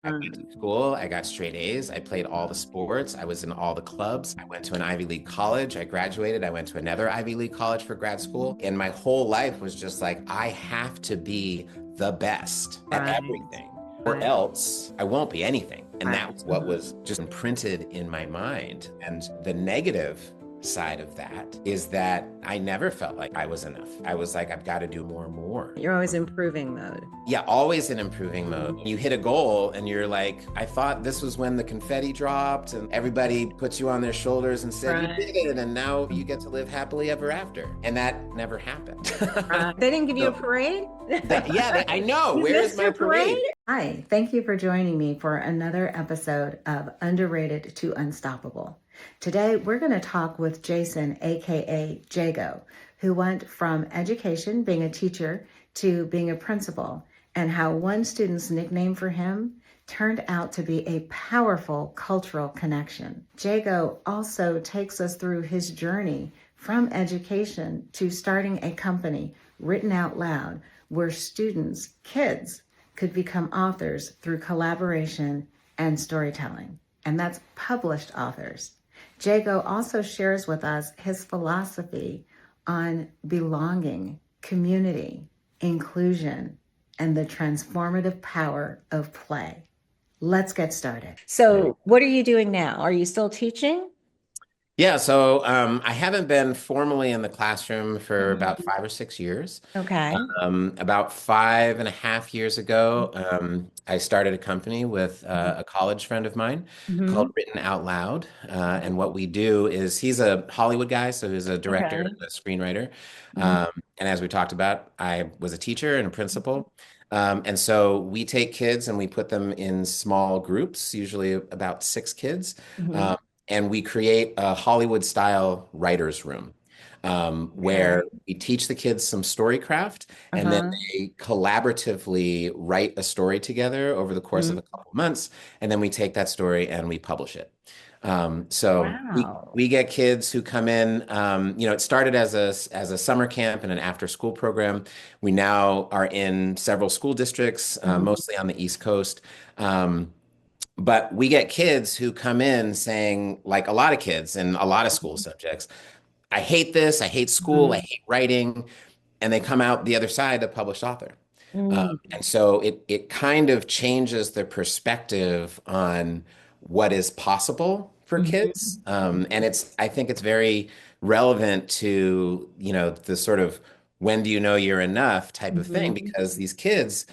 I went to school, I got straight A's, I played all the sports, I was in all the clubs. I went to an Ivy League college, I graduated, I went to another Ivy League college for grad school. And my whole life was just like, I have to be the best at Right. everything, or Right. else I won't be anything. And that Right. was what was just imprinted in my mind. And the negative side of that is that I never felt like I was enough. I was like, I've got to do more and more. You're always improving mode. Yeah, always in improving mode. You hit a goal and you're like, I thought this was when the confetti dropped and everybody puts you on their shoulders and said, Right. you did it. And now you get to live happily ever after. And that never happened. They didn't give you a So, parade? I know. You Where is missed my your parade? parade? Hi, thank you for joining me for another episode of Underrated to Unstoppable. Today, we're going to talk with Jason, aka Jago, who went from education, being a teacher, to being a principal, and how one student's nickname for him turned out to be a powerful cultural connection. Jago also takes us through his journey from education to starting a company written out loud where students, kids, could become authors through collaboration and storytelling. And that's published authors. Jago also shares with us his philosophy on belonging, community, inclusion, and the transformative power of play. Let's get started. So, what are you doing now? Are you still teaching? Yeah, so I haven't been formally in the classroom for about 5 or 6 years. Okay. About 5.5 years ago, I started a company with a college friend of mine called Mm-hmm. Written Out Loud. And what we do is he's a Hollywood guy, so he's a director Okay. and a screenwriter. Mhm. And as we talked about, I was a teacher and a principal. And so we take kids and we put them in small groups, usually about 6 kids. Mhm. Um, and we create a Hollywood style writer's room Okay. where we teach the kids some storycraft and then Uh-huh. they collaboratively write a story together over the course of Mhm. a couple months. And then we take that story and we publish it. So we Wow. get kids who come in. It started as a summer camp and an after school program. We now are in several school districts, Mhm. mostly on the East Coast. But we get kids who come in saying, like a lot of kids in a lot of school subjects, I hate this, I hate school, I Mhm. hate writing, and they come out the other side a published author. Mhm. And so it kind of changes their perspective on what is possible for kids. Mhm. And I think it's very relevant to, the sort of when do you know you're enough type of thing, Mhm. because these kids,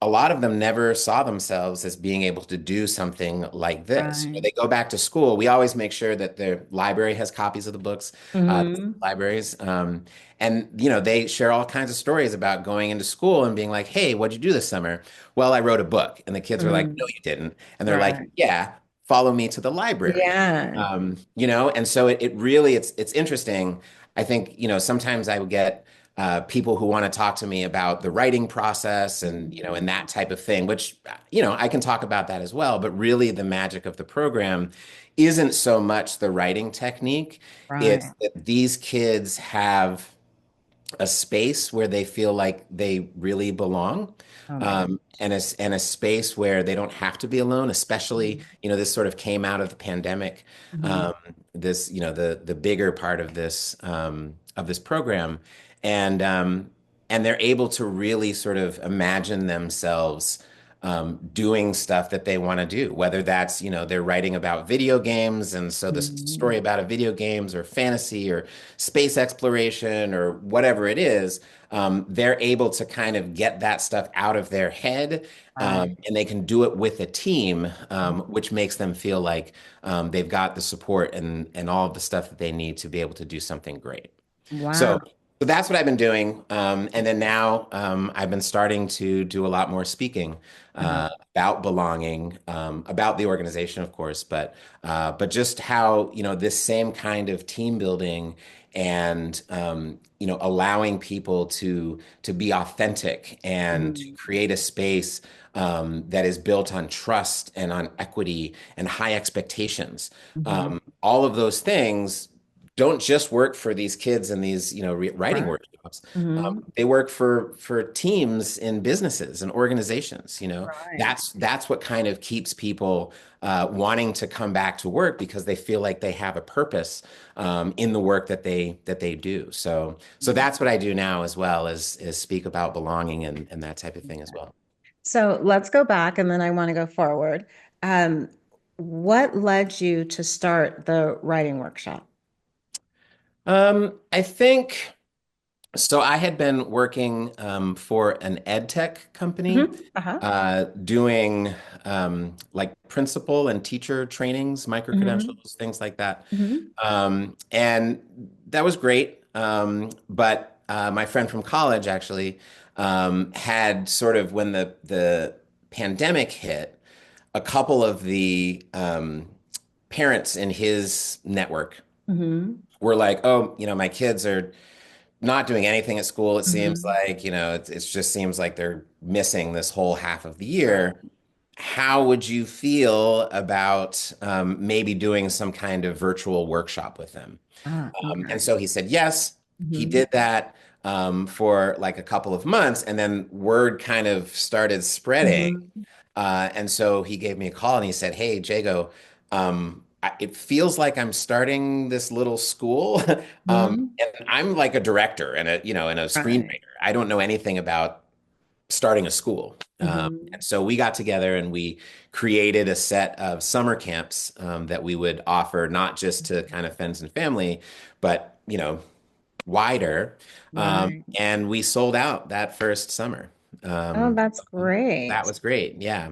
a lot of them never saw themselves as being able to do something like this. Right. They go back to school. We always make sure that their library has copies of the books, Mhm. libraries. And, they share all kinds of stories about going into school and being like, hey, what'd you do this summer? Well, I wrote a book. And the kids are like, no, Mhm. you didn't. And they're like, Right. yeah, follow me to the library. Yeah. And so it really, it's interesting. I think, sometimes I would get people who want to talk to me about the writing process and and that type of thing, which I can talk about that as well. But really, the magic of the program isn't so much the writing technique; it's Right. that these kids have a space where they feel like they really belong. Oh my God. And a space where they don't have to be alone, especially, this sort of came out of the pandemic. Mhm. Um, this, the bigger part of this program, and and they're able to really sort of imagine themselves doing stuff that they want to do, whether that's, they're writing about video games, and so this story Mhm. about a video games or fantasy or space exploration or whatever it is, they're able to kind of get that stuff out of their head, Right. and they can do it with a team, which makes them feel like they've got the support and all of the stuff that they need to be able to do something great. Wow. So that's what I've been doing. And then now I've been starting to do a lot more speaking Uh-huh. about belonging, about the organization, of course, but just how, this same kind of team building and allowing people to be authentic and to Mhm. create a space that is built on trust and on equity and high expectations. Mhm. All of those things don't just work for these kids in these, writing Right. workshops. Mm-hmm. They work for teams in businesses and organizations. Right. That's what kind of keeps people wanting to come back to work because they feel like they have a purpose in the work that they do. So that's what I do now as well is speak about belonging and that type of thing as well. So let's go back and then I want to go forward. Um, what led you to start the writing workshop? I think. So I had been working for an ed tech company, Uh-huh. doing like principal and teacher trainings, micro Hmm. credentials, things like that. Hmm. And that was great. But my friend from college actually had sort of when the pandemic hit, a couple of the parents in his network Hmm. were like, "Oh, my kids are." Not doing anything at school, it seems Hmm. like, it just seems like they're missing this whole half of the Right. year. How would you feel about maybe doing some kind of virtual workshop with them? Ah, And okay. so he said yes. He Hmm. did that for like a couple of months, and then word kind of started spreading. Hmm. And so he gave me a call and he said, "Hey, Jago, it feels like I'm starting this little school, Hmm. and I'm like a director and a Right. screenwriter. I don't know anything about starting a school." Hmm. And so we got together and we created a set of summer camps that we would offer not just to kind of friends and family, but wider. Right. And we sold out that first summer. Oh, Um, that's that great. was great. Yeah.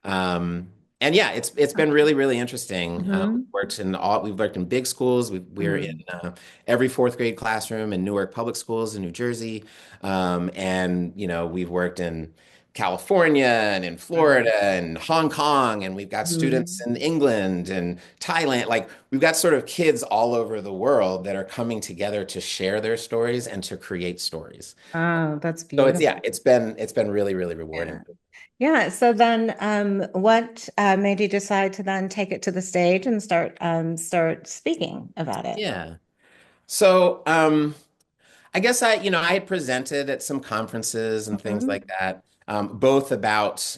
Um, and yeah, it's been really, really interesting. Hmm. We've worked in big schools. We're in Hmm. every fourth grade classroom in Newark Public Schools in New Jersey. And we've worked in California and in Right. Florida and Hong Kong, and we've got students Hmm. in England and Thailand. Like we've got sort of kids all over the world that are coming together to share their stories and to create stories. Oh, that's So yeah, beautiful. it's been really, really rewarding. Yeah. Yeah. So then, what made you decide to then take it to the stage and start speaking about it? Yeah. So, I guess I had presented at some conferences and things Hmm. like that, both about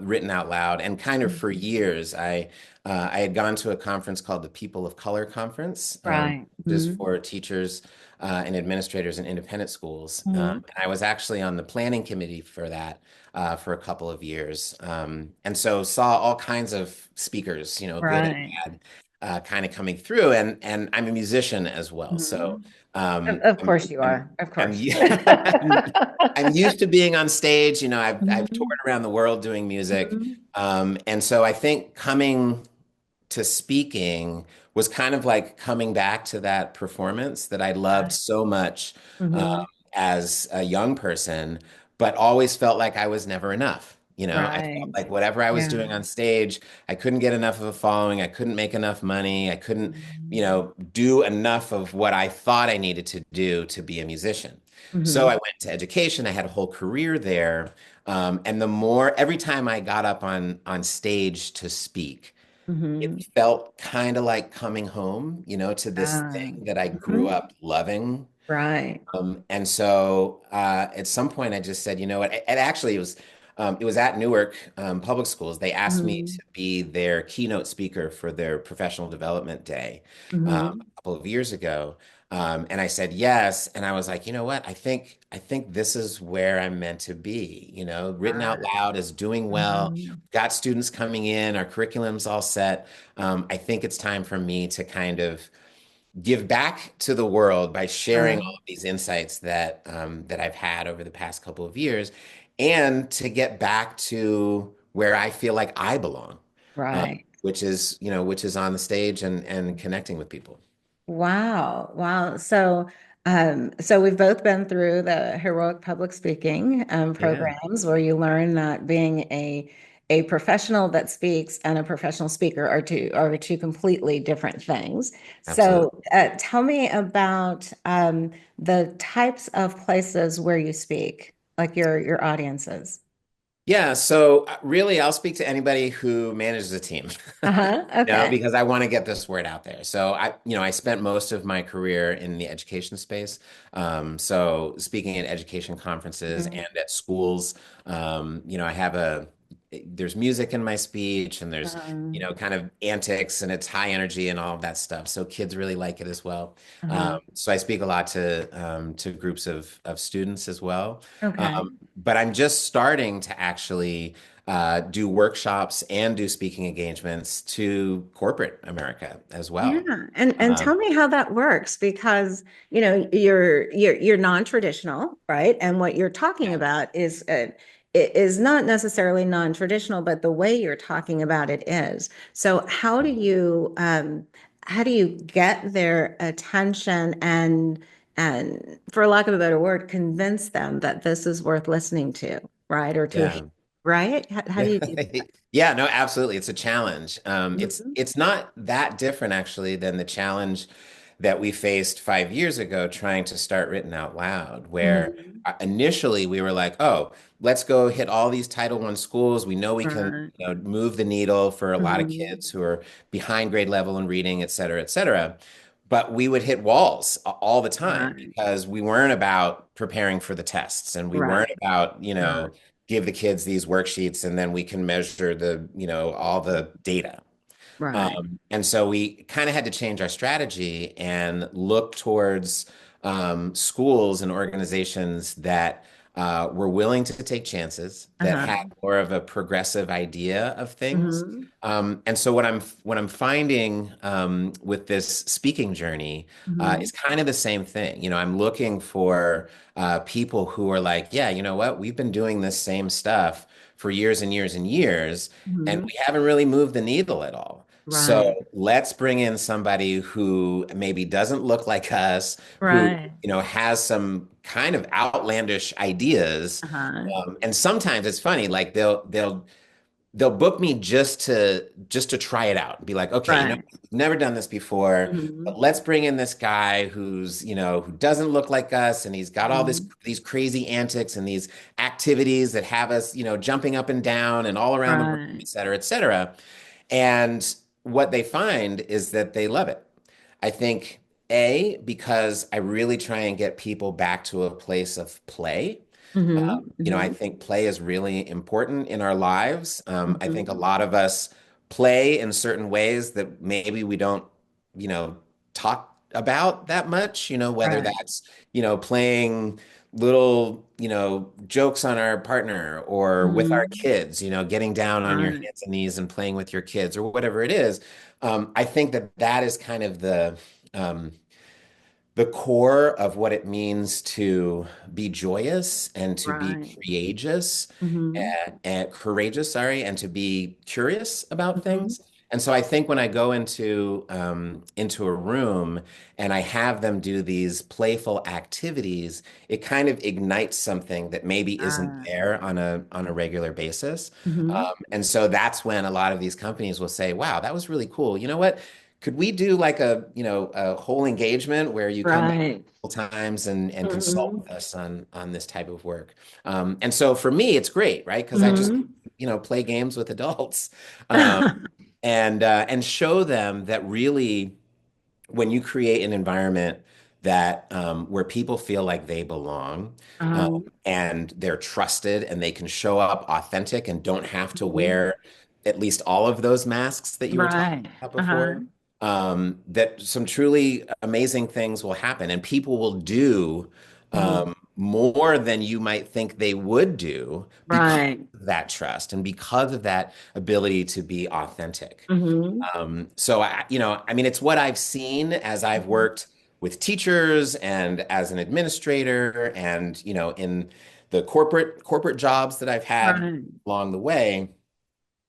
written out loud and kind of for Hmm. years. I had gone to a conference called the People of Color Conference, Right. just Hmm. for teachers and administrators in independent schools. Hmm. And I was actually on the planning committee for that for a couple of years, and so saw all kinds of speakers, good and Right. bad, kind of coming through. And I'm a musician as well, so. Hmm. Um, Of I'm, course you I'm, are. Of I'm, course. I'm used to being on stage. I've toured Mhm. around the world doing music. Mhm. And so I think coming to speaking was kind of like coming back to that performance that I loved Right. so much Mhm. as a young person, but always felt like I was never enough. I felt Right. like whatever I was Yeah. doing on stage, I couldn't get enough of a following. I couldn't make enough money. I couldn't, Mhm. do enough of what I thought I needed to do to be a musician. So I Mhm. went to education. I had a whole career there. And every time I got up on stage to speak, it Mhm. felt kind of like coming home, to this Ah. thing that I grew Mhm. up loving. Right. And so at some point, I just said, you know what? It was at Newark Public Schools. They asked me to Mhm. be their keynote speaker for their professional development day Mhm. a couple of years ago. And I said yes. And I was like, you know what? I think this is where I'm meant to be. Written out Right. loud is doing well. Mhm. Got students coming in. Our curriculum's all set. I think it's time for me to kind of give back to the world by sharing all Right. of these insights that I've had over the past couple of years, and to get back to where I feel like I belong, Right. which is on the stage and connecting with people. Wow. Wow. So we've both been through the heroic public speaking Yeah, programs where you learn that being a professional that speaks and a professional speaker are two completely different things. absolutely. So tell me about the types of places where you speak, like your audiences. Yeah, so really, I'll speak to anybody who manages a team, Uh-huh. Okay. because I want to get this word out there. So I spent most of my career in the education space. So speaking at education conferences Mhm. and at schools, I have there's music in my speech and there's, Um, kind of antics and it's high energy and all of that stuff. So kids really like it as well. uh-huh. So I speak a lot to groups of students as well. Okay. But I'm just starting to actually do workshops and do speaking engagements to corporate America as Yeah, well. and Um, tell me how that works because you're non-traditional, right? And what you're talking yeah, about is not necessarily non-traditional, but the way you're talking about it is. So how do you get their attention and for lack of a better word, convince them that this is worth listening to, right? Or to, yeah. right? How do Yeah, you do yeah, no, absolutely. It's a challenge. It's that? it's not that different actually than the challenge that we faced 5 years ago trying to start written out loud, where Mhm. initially we were like, oh, let's go hit all these Title I schools. We know we can, Right. move the needle for a lot of Mhm. kids who are behind grade level in reading, et cetera, et cetera. But we would hit walls all the time Right. because we weren't about preparing for the tests and we weren't Right. about, Uh, give the kids these worksheets and then we can measure all the data. right. And so we kind of had to change our strategy and look towards schools and organizations that were willing to take chances, that Uh-huh. had more of a progressive idea of things. Mm-hmm. And so what I'm finding with this speaking journey Mm-hmm. is kind of the same thing. I'm looking for people who are like, yeah, you know what? We've been doing this same stuff for years and years and years, and Mm-hmm. we haven't really moved the needle at all. So Right. let's bring in somebody who maybe doesn't look like us, who, Right. has some kind of outlandish ideas. Uh-huh. And sometimes it's funny, like they'll book me just to try it out and be like, okay, Right. we've never done this before, Mm-hmm. but let's bring in this guy who's, who doesn't look like us and he's got all Mm-hmm. these crazy antics and these activities that have us, jumping up and down and all around the room, Right. et cetera, et cetera. And what they find is that they love it. I think because I really try and get people back to a place of play. Mm-hmm. I Mm-hmm. think play is really important in our lives. I think a Mm-hmm. lot of us play in certain ways that maybe we don't, you know, talk about that much, whether Right. that's, playing little, jokes on our partner or with our Mm-hmm. kids, getting down on your Right. hands and knees and playing with your kids or whatever it is. I think that is kind of um, the core of what it means to be joyous and to be Right. courageous Mm-hmm. and courageous, sorry, and to be curious about Mm-hmm. things. And so I think when I go into a room and I have them do these playful activities, it kind of ignites something that maybe isn't Uh, there on a regular basis. mm-hmm. And so that's when a lot of these companies will say, "Wow, that was really cool. You know what? Could we do like a whole engagement where you come back Right. times and consult Mm-hmm. with us on this type of work?" And so for me, it's great, right? Because I just Mm-hmm. play games with adults, um, and show them that really when you create an environment that where people feel like they belong, um, Um, and they're trusted and they can show up authentic and don't have to mhm. wear at least all of those masks that you were talking Right. about Uh-huh. before, that some truly amazing things will happen and people will do Mm-hmm. more than you might think they would do because Right. of that trust and because of that ability to be authentic. Mm-hmm. So I mean, it's what I've seen as I've Mm-hmm. worked with teachers and as an administrator and, in the corporate jobs that I've had Right. along the way.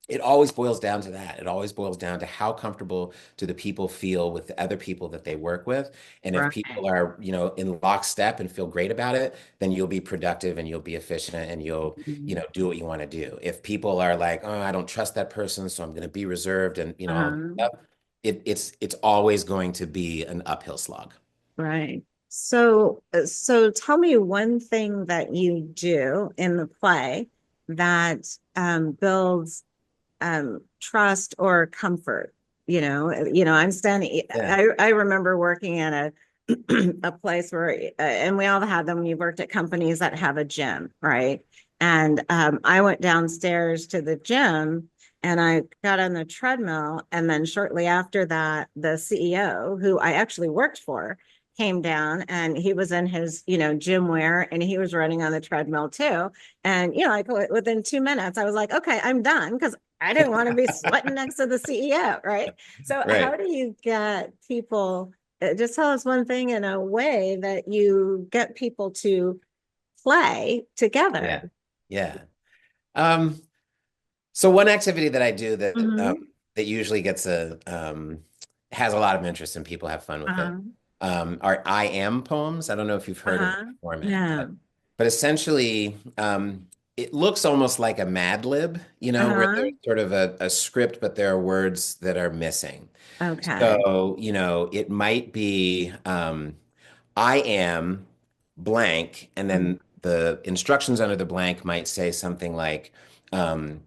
It always boils down to that. It always boils down to how comfortable do the people feel with the other people that they work with. And if Right. people are, in lockstep and feel great about it, then you'll be productive and you'll be efficient and you'll, Mhm. do what you want to do. If people are like, oh, I don't trust that person, so I'm going to be reserved and, all of Uh-huh. that stuff, it's always going to be an uphill slog. Right. So tell me one thing that you do in the play that builds trust or comfort. I'm standing. Yeah. I remember working at a place where, and we all had them. You worked at companies that have a gym, right? And I went downstairs to the gym and I got on the treadmill. And then shortly after that, the CEO, who I actually worked for, came down and he was in his, gym wear and he was running on the treadmill too. And, like within 2 minutes, I was like, okay, I'm done because I didn't want to be sweating next to the CEO, right? So, how Right. do you get people? Just tell us one thing in a way that you get people to play Yeah. together. Yeah. Um, so one activity that I do Mm-hmm. that usually gets has a lot of interest and people have fun with it Uh-huh. are I am poems. I don't know if you've heard of that Uh-huh. format, Yeah. but essentially it looks almost like a Mad Lib, where Uh-huh. there's sort of a script, but there are words that are missing. Okay. So, it might be I am blank, and Mhm. then the instructions under the blank might say something like um,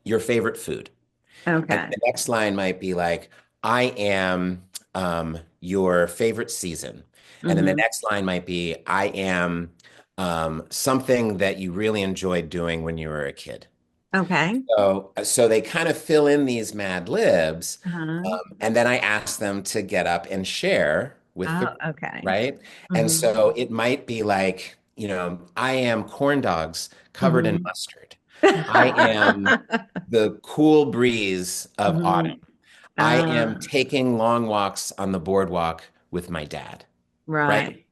your favorite food. And Okay. the next line might be like, I am your favorite season. And then the Mm-hmm. next line might be, I am something that you really enjoyed doing when you were a kid. Okay. So they kind of fill in these Mad Libs, Uh-huh. and then I ask them to get up and share with the Oh, group, okay. right? And Mm-hmm. so it might be like, I am corn dogs covered in Mm-hmm. mustard. I am the cool breeze of autumn. Mm-hmm. I am taking long walks on the boardwalk with my dad, Right. right?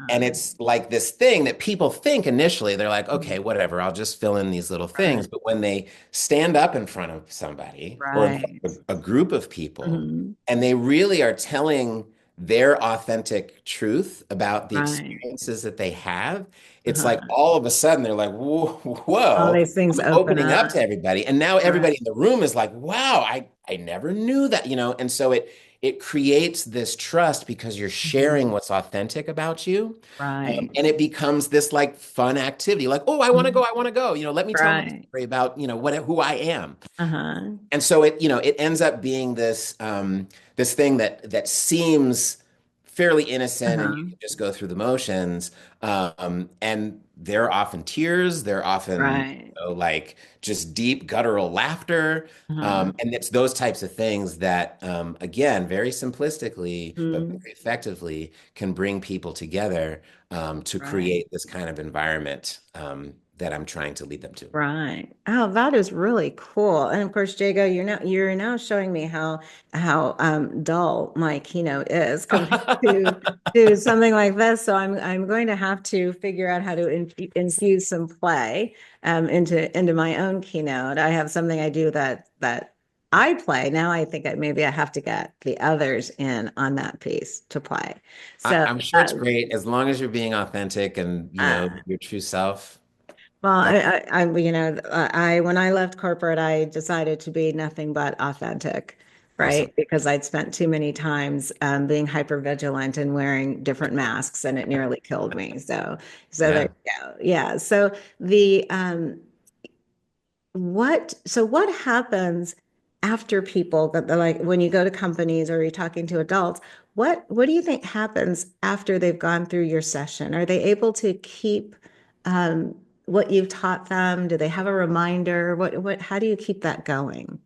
And it's like this thing that people think initially, they're like, okay, whatever, I'll just fill in these little things. Right. But when they stand up in front of somebody or in front Right. of a group of people, Mm-hmm. and they really are telling their authentic truth about the Right. experiences that they have, it's like Uh-huh. all of a sudden they're like, whoa, All whoa, these things I'm open opening up up. to everybody. And now Right. everybody in the room is like, wow, I never knew that, and so it creates this trust because you're Mhm. sharing what's authentic about you. Right. And it becomes this like fun activity, like, oh, I want to go, Mhm. I want to go. Let me tell my Right. story about, who I am. Uh-huh. And so it ends up being this thing that seems fairly innocent and you Uh-huh. can just go through the motions. And there are often tears, there are often, Right. like just deep guttural laughter. Uh-huh. And it's those types of things that, again, very simplistically, but Mm. very effectively can bring people together to Right. create this kind of environment that I'm trying to lead them to. Right. Oh, that is really cool. And of course, Jago, you're now showing me how dull my keynote is compared to something like this. So I'm going to have to figure out how to infuse some play into my own keynote. I have something I do that I play. Now I think maybe I have to get the others in on that piece to play. So I'm sure it's great as long as you're being authentic and uh, your true self. well, That when I left corporate, I decided to be nothing but authentic, awesome. right? Because I'd spent too many times being hyper vigilant and wearing different masks, and it nearly killed me. So there Yeah. you go. Yeah. So the what happens after people that like when you go to companies or you're talking to adults, what do you think happens after they've gone through your session? Are they able to keep um, what you've taught them? Do they have a reminder? What how do you keep that going?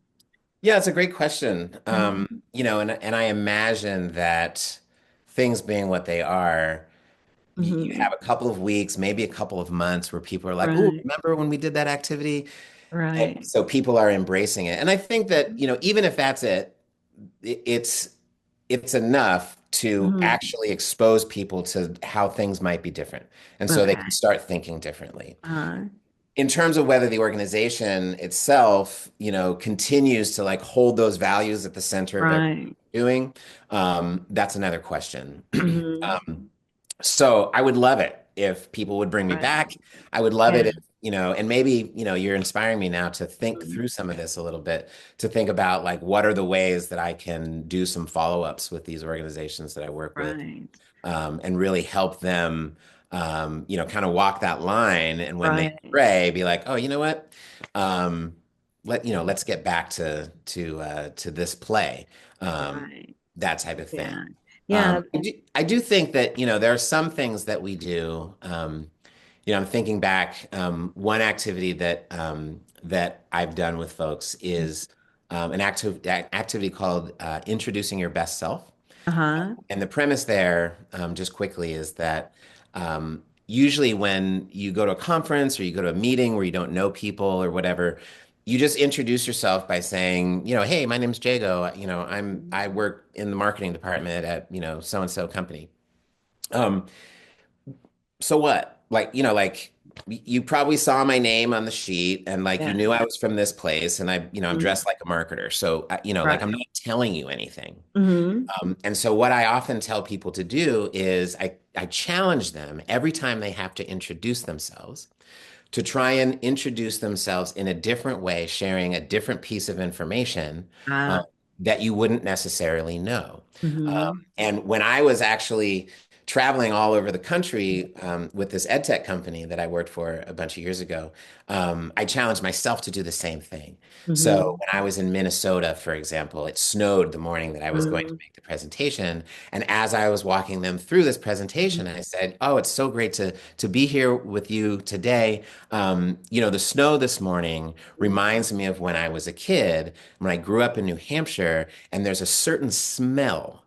Yeah, it's a great question. Mhm. And I imagine that things being what they are, you Mhm. have a couple of weeks, maybe a couple of months where people are like, "Oh, Right, remember when we did that activity?" And right. so people are embracing it. And I think that, even if that's it, it's enough to Mhm. actually expose people to how things might be different. And so they can Okay. start thinking differently. Uh, In terms of whether the organization itself, continues to like hold those values at the center of everything right. you're doing, that's another question. Mhm. So I would love it if people would bring me Right. back. I would love it Yeah. if, and maybe, you're inspiring me now to think Mhm. through some of this a little bit, to think about like what are the ways that I can do some follow-ups with these organizations that I work with, Right. and really help them kind of walk that line. And when they Right. stray, be like, oh, you know what? Um, let's get back to this play, um, Right. that type of thing. Yeah. Yeah. I do think that, there are some things that we do. I'm thinking back, one activity that I've done with folks is activity called introducing your best self. Uh-huh. And the premise there, just quickly, is that usually when you go to a conference or you go to a meeting where you don't know people or whatever, you just introduce yourself by saying, hey, my name's Jago. I work in the marketing department at, so and so company. Um, so what? Like you probably saw my name on the sheet and like you Yeah. knew I was from this place and I'm Mhm. dressed like a marketer. So, like I'm Right. not telling you anything. Hmm. And so what I often tell people to do is I challenge them every time they have to introduce themselves to try and introduce themselves in a different way, sharing a different piece of information uh, Uh, that you wouldn't necessarily know. hmm. And when I was actually traveling all over the country with this ed tech company that I worked for a bunch of years ago, I challenged myself to do the same thing. So Hmm. when I was in Minnesota, for example, it snowed the morning that I was going to make the presentation. And as I was walking them through this presentation, I said, "Oh, it's so great to be here with you today. The snow this morning reminds me of when I was a kid, when I grew up in New Hampshire, and there's a certain smell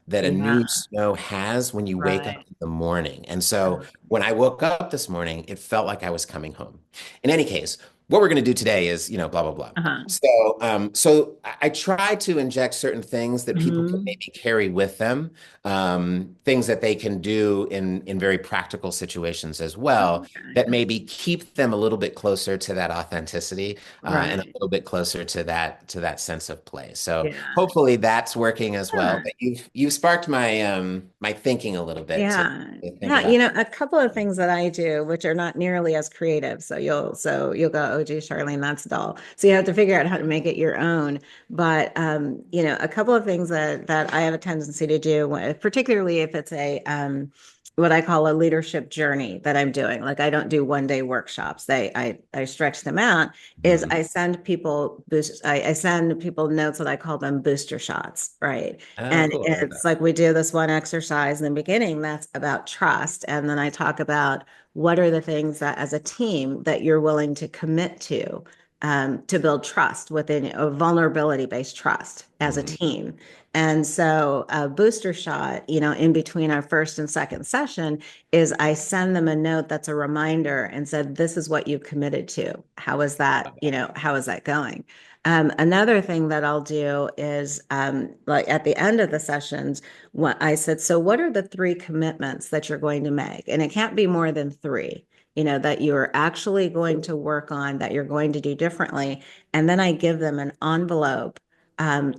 that a Yeah. new snow has when you wake up Right. in the morning. And so when I woke up this morning, it felt like I was coming home. In any case, what we're going to do today is, blah, blah, blah. Uh-huh. So I try to inject certain things that people can Hmm. maybe carry with them, things that they can do in very practical situations as well, Okay. that maybe keep them a little bit closer to that authenticity, and a Right. little bit closer to that sense of play. So Yeah. hopefully that's working as well. Yeah. But you've sparked my thinking a little bit Yeah. to think Yeah, about. a couple of things that I do, which are not nearly as creative. So you'll go, oh gee, Charlene, that's dull. So you have to figure out how to make it your own. But a couple of things that I have a tendency to do, particularly if it's a what I call a leadership journey that I'm doing. Like I don't do one day workshops. I stretch them out, is Mhm. I send people notes that I call them booster shots, right? Oh, And cool. I like it's that. like we do this one exercise in the beginning that's about trust. And then I talk about what are the things that as a team that you're willing to commit to build trust within a vulnerability based trust as a Mhm. team. And so a booster shot, in between our first and second session is I send them a note that's a reminder and said, this is what you committed to. How is that going? Another thing that I'll do is like at the end of the sessions, what I said, so what are the three commitments that you're going to make? And it can't be more than three, that you're actually going to work on, that you're going to do differently. And then I give them an envelope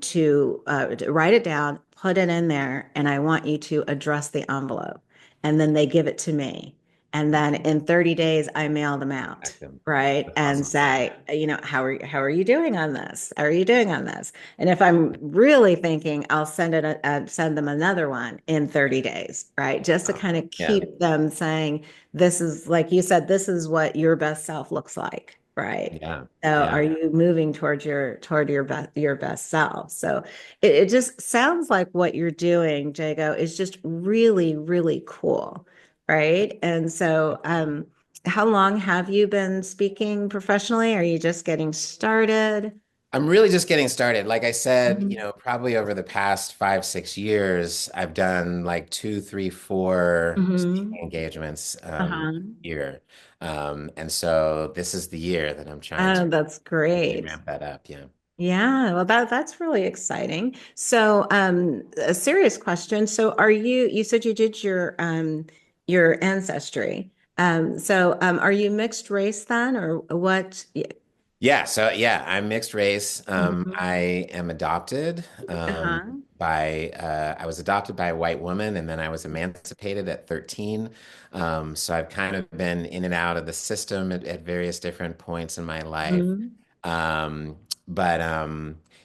to write it down, put it in there, and I want you to address the envelope. And then they give it to me. And then in 30 days, I mail them out, Active. right? That's And awesome. Yeah. say, how are you doing on this? How are you doing on this? And if I'm really thinking, I'll send them another one in 30 days, right? Just to kind of Yeah. keep them saying, this is like you said, this is what your best self looks like, right? Yeah. So Yeah. are you moving toward your best self? So it just sounds like what you're doing, Jago, is just really, really cool, right? And so how long have you been speaking professionally? Are you just getting started? I'm really just getting started. Like I said, Mhm. probably over the past 5, 6 years, I've done like two, three, four speaking Mhm. engagements Uh-huh. year. And so this is the year that I'm trying to Oh, that's really great. ramp that up. Yeah. Yeah, well, that's really exciting. So, a serious question. So, you said you did your ancestry. Are you mixed race then, or what? Yeah, so yeah, I'm mixed race. Mhm. I am adopted Uh-huh. I was adopted by a white woman and then I was emancipated at 13. So I've kind of been in and out of the system at various different points in my life. Mhm. Um, but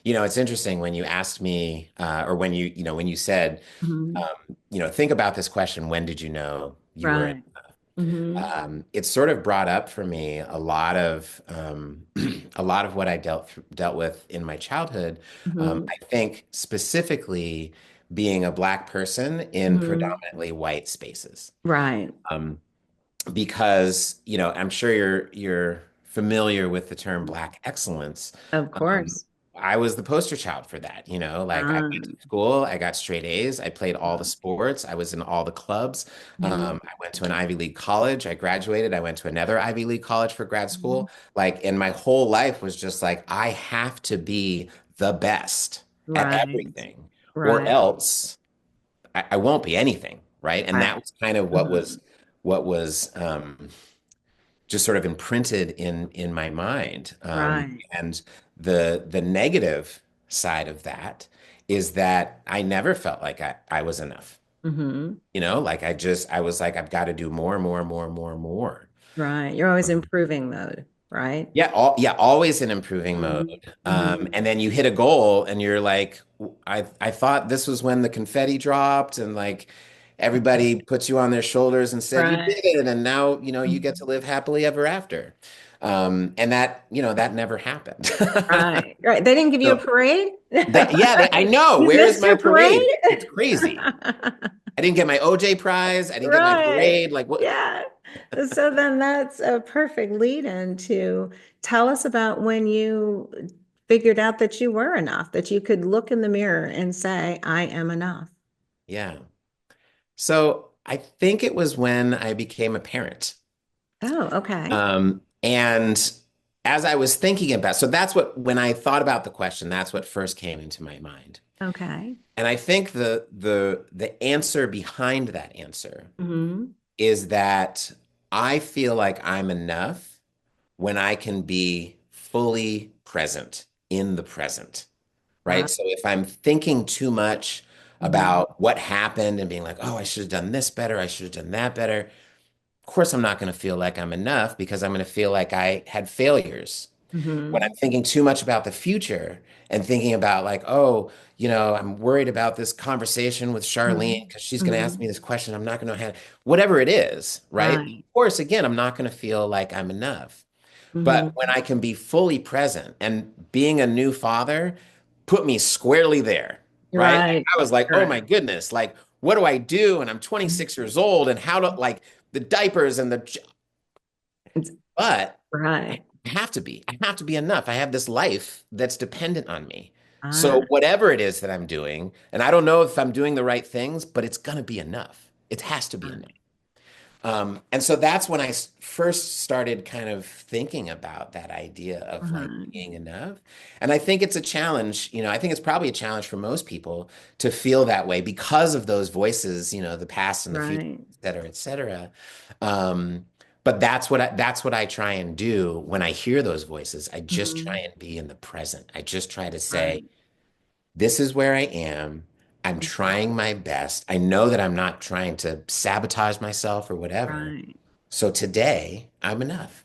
it's interesting when you asked me, or when you said, Mhm. think about this question, when did you know you were Right. Mm-hmm. It sort of brought up for me a lot of a lot of what I dealt with in my childhood. Mm-hmm. I think specifically being a Black person in Mm-hmm. predominantly white spaces. Right. Um, because, I'm sure you're familiar with the term Black excellence. Of Um, course. I was the poster child for that, like I went to Um, school, I got straight A's, I played all the sports, I was in all the clubs. mhm. I went to an Ivy League college, I graduated, I went to another Ivy League college for grad Mhm. school. And my whole life was just like, I have to be the best at Right. everything, or Right. else I won't be anything, right? And that Right. was kind of what Mhm. was just sort of imprinted in my mind. Right. And the negative side of that is that I never felt like I was enough. Hmm. Like I was like, I've got to do more, more, more, more, more. Right. You're always Um, improving mode, right? yeah, always in improving mode. Hmm. Hmm. And then you hit a goal and you're like, I thought this was when the confetti dropped and like everybody puts you on their shoulders and said you Right. did it, and now, you get to Mhm. live happily ever after. And that never happened. Right. Right. They didn't give you a So parade? yeah, I know. You Where is missed my your parade? parade? It's crazy. I didn't get my OJ prize. I didn't get my Right. parade. Like what? Yeah. So then that's a perfect lead in to tell us about when you figured out that you were enough, that you could look in the mirror and say, I am enough. Yeah. So I think it was when I became a parent. Oh, okay. And as I was thinking about, so that's when I thought about the question, that's what first came into my mind. Okay. And I think the answer behind that answer Hmm. is that I feel like I'm enough when I can be fully present in the present, Wow. right? So if I'm thinking too much Hmm. about what happened and being like, oh, I should have done this better, I should have done that better, of course, I'm not going to feel like I'm enough because I'm going to feel like I had failures. When Hmm. I'm thinking too much about the future and thinking about like, oh, I'm worried about this conversation with Charlene Hmm. because she's going to ask Hmm. me this question. I'm not going to have whatever it is, right? Of Right. course, again, I'm not going to feel like I'm enough. But when Hmm. I can be fully present and being a new father put me squarely there, right? Right. I was like, oh my Right. goodness, like, what do I do? And I'm 26 years old, and how to like the diapers and It's but I right. have to be enough. I have this life that's dependent on me. So Ah, whatever it is that I'm doing, and I don't know if I'm doing the right things, but it's going to be enough. It has to be enough. right. And so that's when I first started kind of thinking about that idea of like Uh-huh. being enough. And I think it's a challenge, I think it's probably a challenge for most people to feel that way because of those voices, the past and the future, Right. et cetera, et cetera. But that's what I try and do when I hear those voices. I just try Hmm. and be in the present. I just try to say, Right. this is where I am. I'm trying my best. I know that I'm not trying to sabotage myself or whatever. Right. So today, I'm enough.